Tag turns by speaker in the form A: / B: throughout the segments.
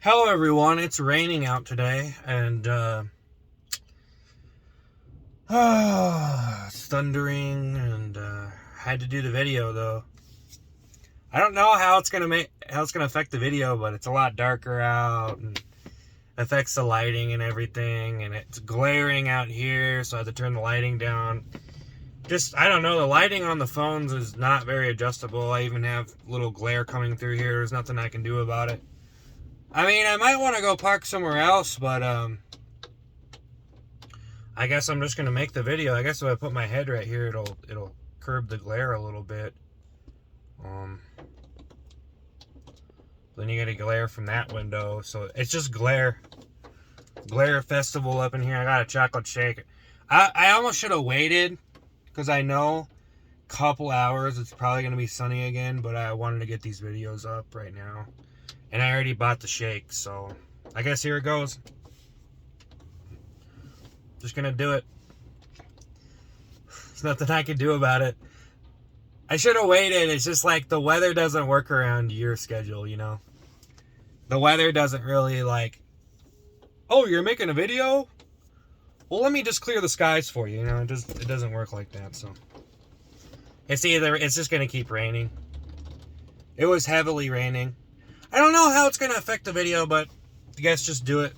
A: Hello everyone, it's raining out today, and it's thundering, and had to do the video though. I don't know how it's gonna affect the video, but it's a lot darker out and affects the lighting and everything, and it's glaring out here, so I have to turn the lighting down. I don't know, the lighting on the phones is not very adjustable. I even have little glare coming through here. There's nothing I can do about it. I mean, I might want to go park somewhere else, but I guess I'm just gonna make the video. I guess if I put my head right here, it'll curb the glare a little bit. Then you get a glare from that window, so it's just glare festival up in here. I got a chocolate shake. I almost should have waited, because I know a couple hours it's probably gonna be sunny again, but I wanted to get these videos up right now. And I already bought the shake, so I guess here it goes. Just gonna do it. There's nothing I can do about it. I should have waited. It's just like the weather doesn't work around your schedule, you know? The weather doesn't really oh, you're making a video? Well, let me just clear the skies for you, you know? It doesn't work like that, so. It's just gonna keep raining. It was heavily raining. I don't know how it's going to affect the video, but I guess just do it.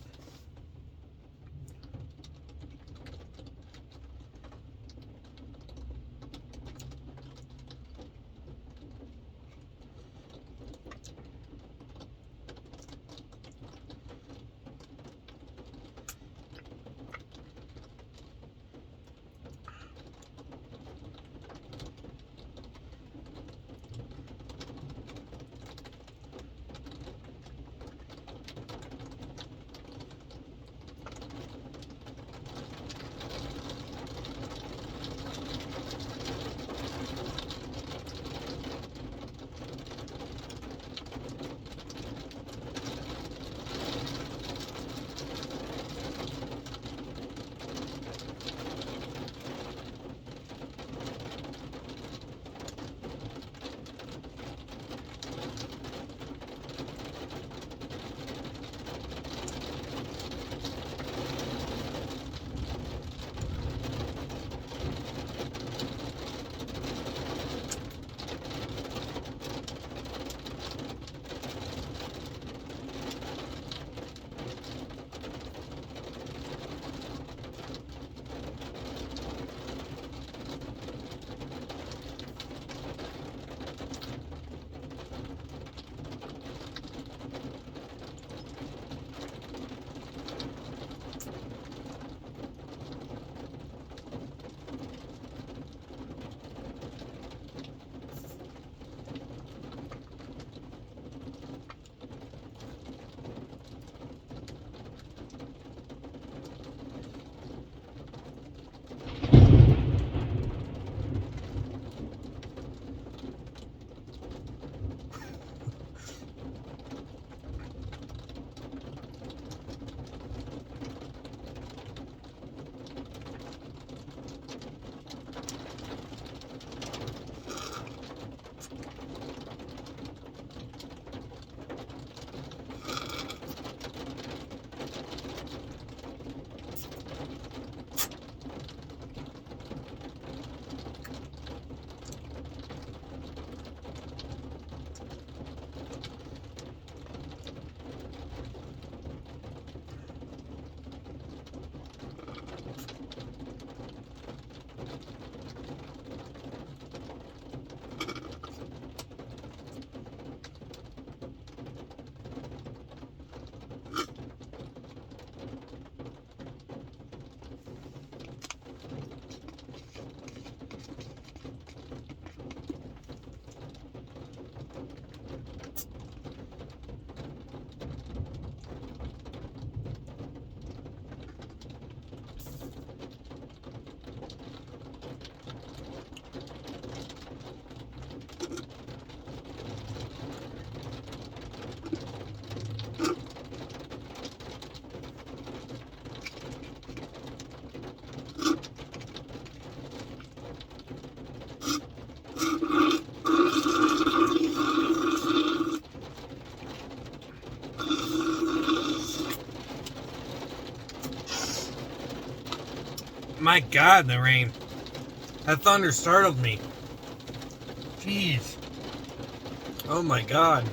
A: My God, the rain. That thunder startled me. Jeez. Oh my God.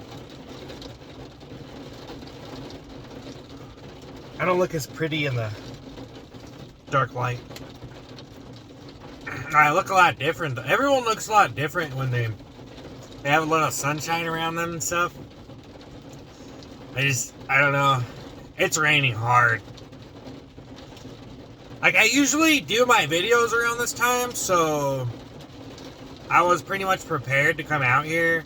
A: I don't look as pretty in the dark light. I look a lot different. Everyone looks a lot different when they have a little sunshine around them and stuff. I don't know. It's raining hard. Like, I usually do my videos around this time, so I was pretty much prepared to come out here.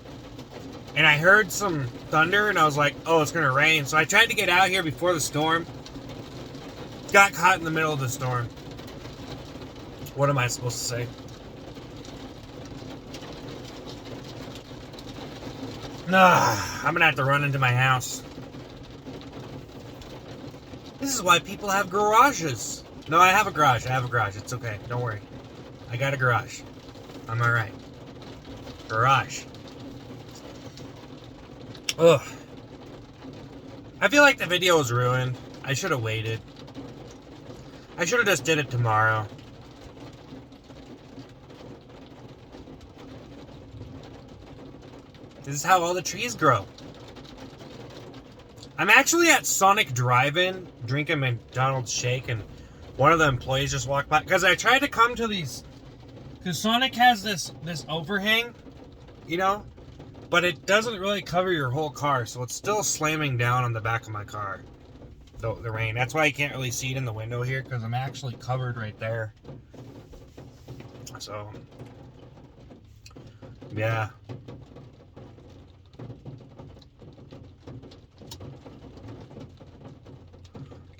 A: And I heard some thunder, and I was like, oh, it's going to rain. So I tried to get out here before the storm. Got caught in the middle of the storm. What am I supposed to say? Nah, I'm going to have to run into my house. This is why people have garages. No, I have a garage. It's okay. Don't worry. I got a garage. I'm alright. Garage. Ugh. I feel like the video was ruined. I should have waited. I should have just did it tomorrow. This is how all the trees grow. I'm actually at Sonic Drive-In drinking McDonald's shake, and one of the employees just walked by. Because I tried to come to these... Because Sonic has this overhang, you know? But it doesn't really cover your whole car, so it's still slamming down on the back of my car. The rain. That's why you can't really see it in the window here, because I'm actually covered right there. So... yeah.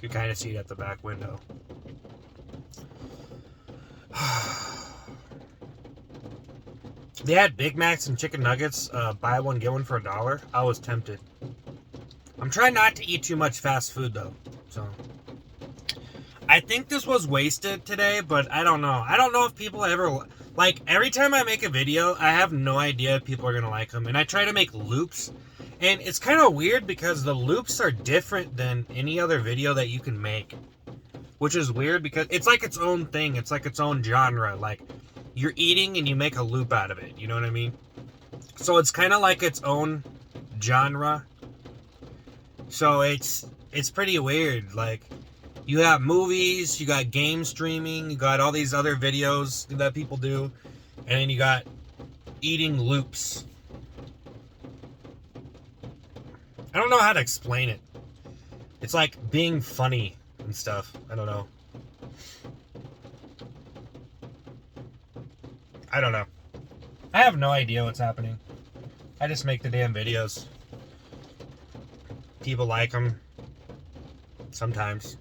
A: You can kind of see it at the back window. They had Big Macs and chicken nuggets, buy one, get one for $1. I was tempted. I'm trying not to eat too much fast food, though. So, I think this was wasted today, but I don't know. I don't know if people ever... Like, every time I make a video, I have no idea if people are going to like them. And I try to make loops. And it's kind of weird because the loops are different than any other video that you can make. Which is weird because it's like its own thing. It's like its own genre. Like, you're eating and you make a loop out of it. You know what I mean? So it's kind of like its own genre. So it's pretty weird. Like, you have movies, you got game streaming, you got all these other videos that people do, and then you got eating loops. I don't know how to explain it. It's like being funny and stuff. I don't know. I don't know. I have no idea what's happening. I just make the damn videos. People like them. Sometimes.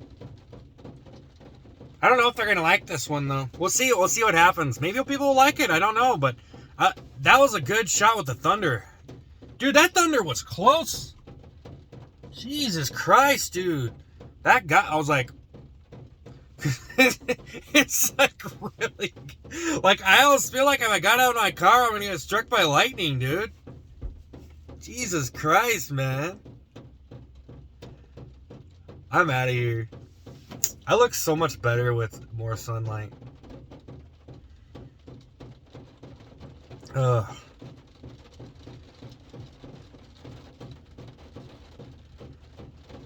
A: I don't know if they're going to like this one, though. We'll see what happens. Maybe people will like it. I don't know. But that was a good shot with the thunder. Dude, that thunder was close. Jesus Christ, dude. That guy, I was like... it's like really... Like, I always feel like if I got out of my car, I'm going to get struck by lightning, dude. Jesus Christ, man. I'm out of here. I look so much better with more sunlight. Ugh.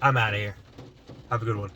A: I'm out of here. Have a good one.